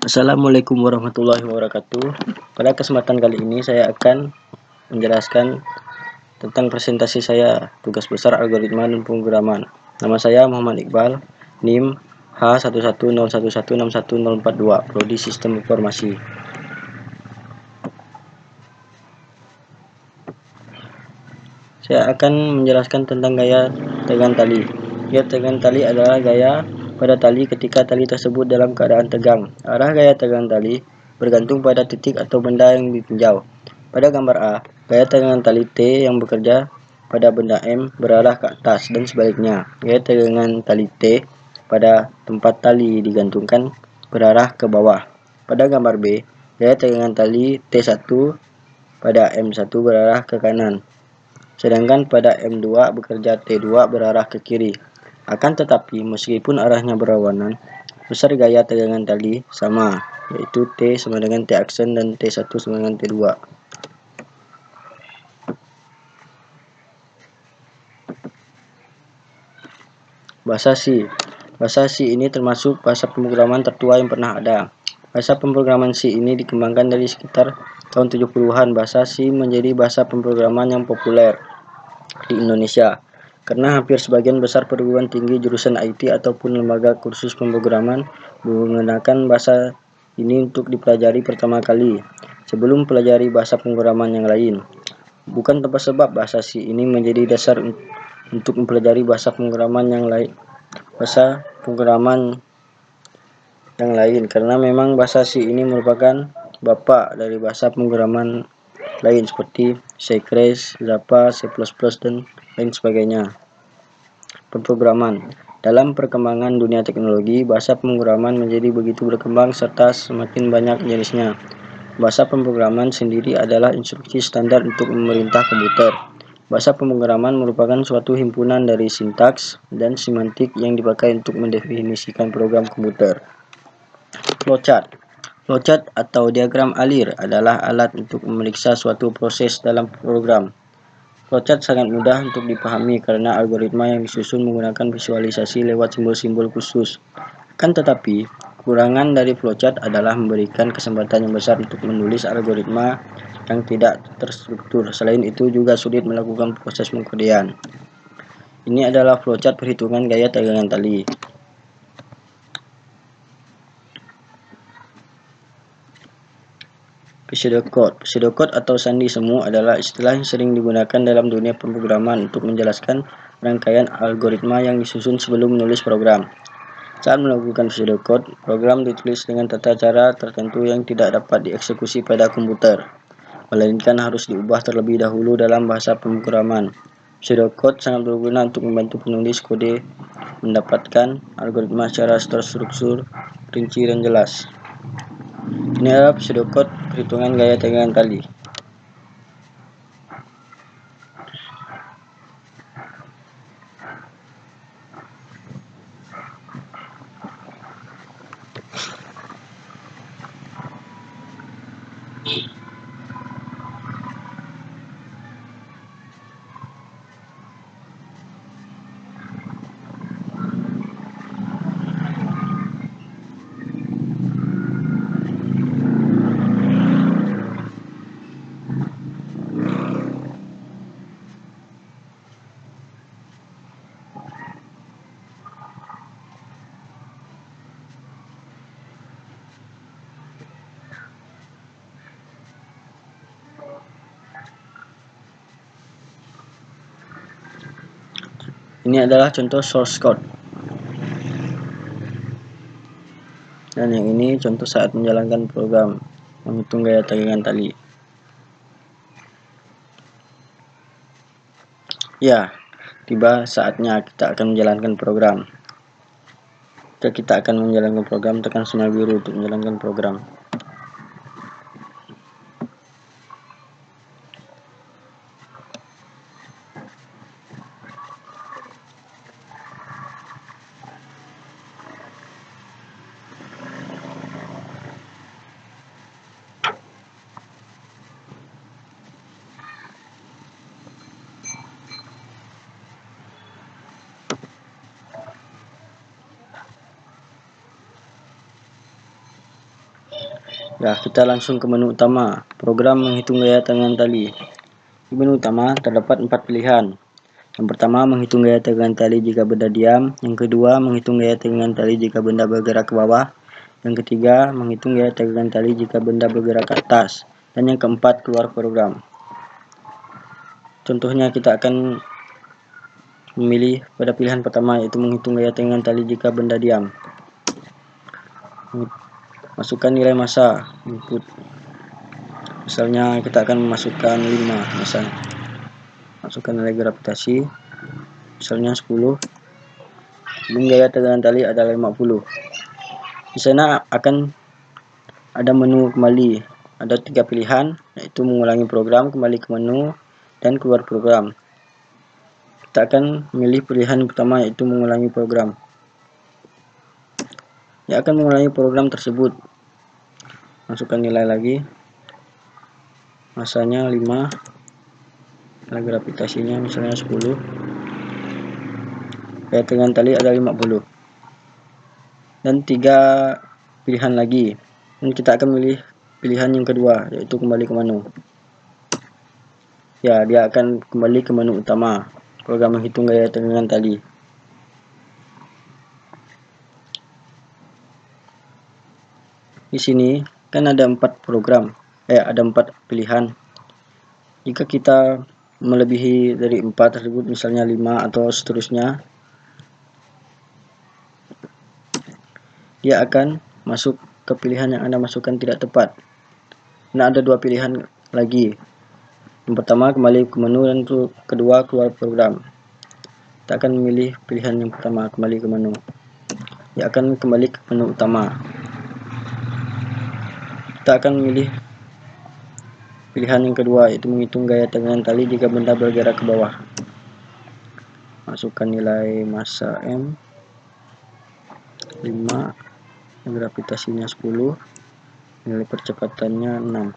Assalamualaikum warahmatullahi wabarakatuh. Pada kesempatan kali ini saya akan menjelaskan tentang presentasi saya, tugas besar algoritma dan pemrograman. Nama saya Muhammad Iqbal, NIM H11011614042, Prodi Sistem Informasi. Saya akan menjelaskan tentang gaya tegangan tali. Gaya tegangan tali adalah gaya pada tali ketika tali tersebut dalam keadaan tegang. Arah gaya tegangan tali bergantung pada titik atau benda yang ditinjau. Pada gambar A, gaya tegangan tali T yang bekerja pada benda M berarah ke atas dan sebaliknya. Gaya tegangan tali T pada tempat tali digantungkan berarah ke bawah. Pada gambar B, gaya tegangan tali T1 pada M1 berarah ke kanan, sedangkan pada M2 bekerja T2 berarah ke kiri. Akan tetapi, meskipun arahnya berlawanan, besar gaya tegangan tali sama, yaitu T sama dengan T aksen dan T1 sama dengan T2. Bahasa C. Bahasa C ini termasuk bahasa pemrograman tertua yang pernah ada. Bahasa pemrograman C ini dikembangkan dari sekitar tahun 70-an. Bahasa C menjadi bahasa pemrograman yang populer di Indonesia karena hampir sebagian besar perguruan tinggi jurusan IT ataupun lembaga kursus pemrograman menggunakan bahasa ini untuk dipelajari pertama kali sebelum pelajari bahasa pemrograman yang lain. Bukan tanpa sebab bahasa C ini menjadi dasar untuk mempelajari bahasa pemrograman yang lain karena memang bahasa C ini merupakan bapak dari bahasa pemrograman lain seperti C++, Java, C++, dan lain sebagainya. Pemrograman. Dalam perkembangan dunia teknologi, bahasa pemrograman menjadi begitu berkembang serta semakin banyak jenisnya. Bahasa pemrograman sendiri adalah instruksi standar untuk memerintah komputer. Bahasa pemrograman merupakan suatu himpunan dari sintaks dan semantik yang dipakai untuk mendefinisikan program komputer. Flowchart. Flowchart atau diagram alir adalah alat untuk memeriksa suatu proses dalam program. Flowchart sangat mudah untuk dipahami karena algoritma yang disusun menggunakan visualisasi lewat simbol-simbol khusus. Akan tetapi, kekurangan dari flowchart adalah memberikan kesempatan yang besar untuk menulis algoritma yang tidak terstruktur. Selain itu juga sulit melakukan proses pengkodean. Ini adalah flowchart perhitungan gaya tegangan tali. Pseudocode. Pseudocode atau sandi semu adalah istilah yang sering digunakan dalam dunia pemrograman untuk menjelaskan rangkaian algoritma yang disusun sebelum menulis program. Saat melakukan pseudocode, program ditulis dengan tata cara tertentu yang tidak dapat dieksekusi pada komputer, melainkan harus diubah terlebih dahulu dalam bahasa pemrograman. Pseudocode sangat berguna untuk membantu penulis kode mendapatkan algoritma secara terstruktur, rinci, dan jelas. Ini adalah pseudocode perhitungan gaya tegangan tali. Ini adalah contoh source code. Dan yang ini contoh saat menjalankan program menghitung gaya tegangan tali. Ya, tiba saatnya kita akan menjalankan program. Jika kita akan menjalankan program, tekan sinyal biru untuk menjalankan program. Ya, kita langsung ke menu utama. Program menghitung gaya tegangan tali. Di menu utama terdapat 4 pilihan. Yang pertama, menghitung gaya tegangan tali jika benda diam. Yang kedua, menghitung gaya tegangan tali jika benda bergerak ke bawah. Yang ketiga, menghitung gaya tegangan tali jika benda bergerak ke atas. Dan yang keempat, keluar program. Contohnya kita akan memilih pada pilihan pertama, yaitu menghitung gaya tegangan tali jika benda diam. Masukkan nilai massa input. Misalnya kita akan memasukkan 5 misalnya. Masukkan nilai gravitasi misalnya 10. Dan gaya tegangan tali adalah 50. Di sana akan ada menu kembali. Ada 3 pilihan, yaitu mengulangi program, kembali ke menu, dan keluar program. Kita akan memilih pilihan pertama, yaitu mengulangi program. Dia akan mengulangi program tersebut. Masukkan nilai lagi. Masanya 5. Nilai gravitasinya misalnya 10. Gaya tegangan tali ada 50. Dan 3 pilihan lagi. Dan kita akan memilih pilihan yang kedua, yaitu kembali ke menu. Ya, dia akan kembali ke menu utama. Program menghitung gaya tegangan tali. Di sini kan ada 4 program, ada 4 pilihan. Jika kita melebihi dari 4 tersebut, misalnya 5 atau seterusnya, dia akan masuk ke pilihan yang Anda masukkan tidak tepat. Nah, ada 2 pilihan lagi. Yang pertama, kembali ke menu, dan kedua, keluar program. Kita akan memilih pilihan yang pertama, kembali ke menu. Dia akan kembali ke menu utama. Kita akan memilih pilihan yang kedua, yaitu menghitung gaya tegangan tali jika benda bergerak ke bawah. Masukkan nilai massa M 5, gravitasinya 10, nilai percepatannya 6.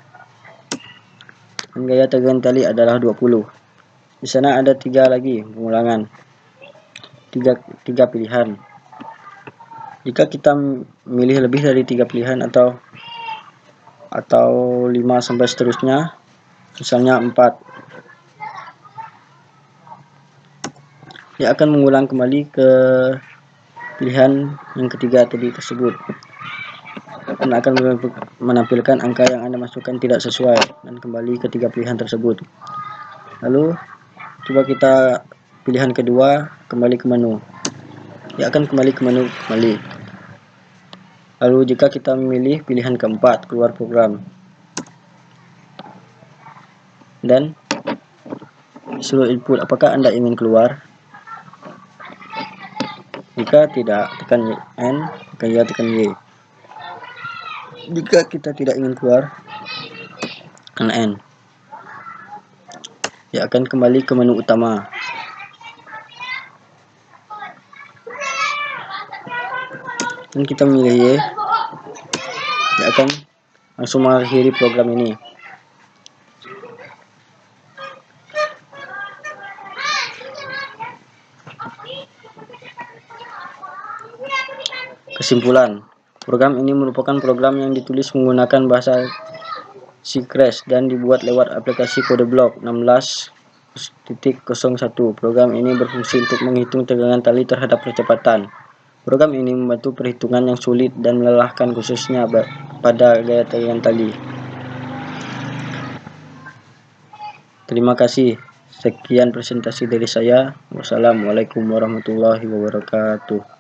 Dan gaya tegangan tali adalah 20. Di sana ada 3 lagi pengulangan. 3 pilihan. Jika kita memilih lebih dari 3 pilihan atau 5 sampai seterusnya, misalnya 4, dia akan mengulang kembali ke pilihan yang ketiga tadi tersebut, dan akan menampilkan angka yang Anda masukkan tidak sesuai, dan kembali ke 3 pilihan tersebut. Lalu coba kita pilihan kedua, kembali ke menu. Dia akan kembali ke menu kembali. Lalu jika kita memilih pilihan keempat, keluar program, dan suruh input apakah Anda ingin keluar. Jika tidak, tekan N, maka ya tekan Y. Jika kita tidak ingin keluar, tekan N. Dia akan kembali ke menu utama. Dan kita memilih Y, dia akan langsung mengakhiri program ini. Kesimpulan, program ini merupakan program yang ditulis menggunakan bahasa C Crash dan dibuat lewat aplikasi kode blok 16.01. Program ini berfungsi untuk menghitung tegangan tali terhadap kecepatan. Program ini membantu perhitungan yang sulit dan melelahkan, khususnya pada gaya tegangan tali. Terima kasih. Sekian presentasi dari saya. Wassalamualaikum warahmatullahi wabarakatuh.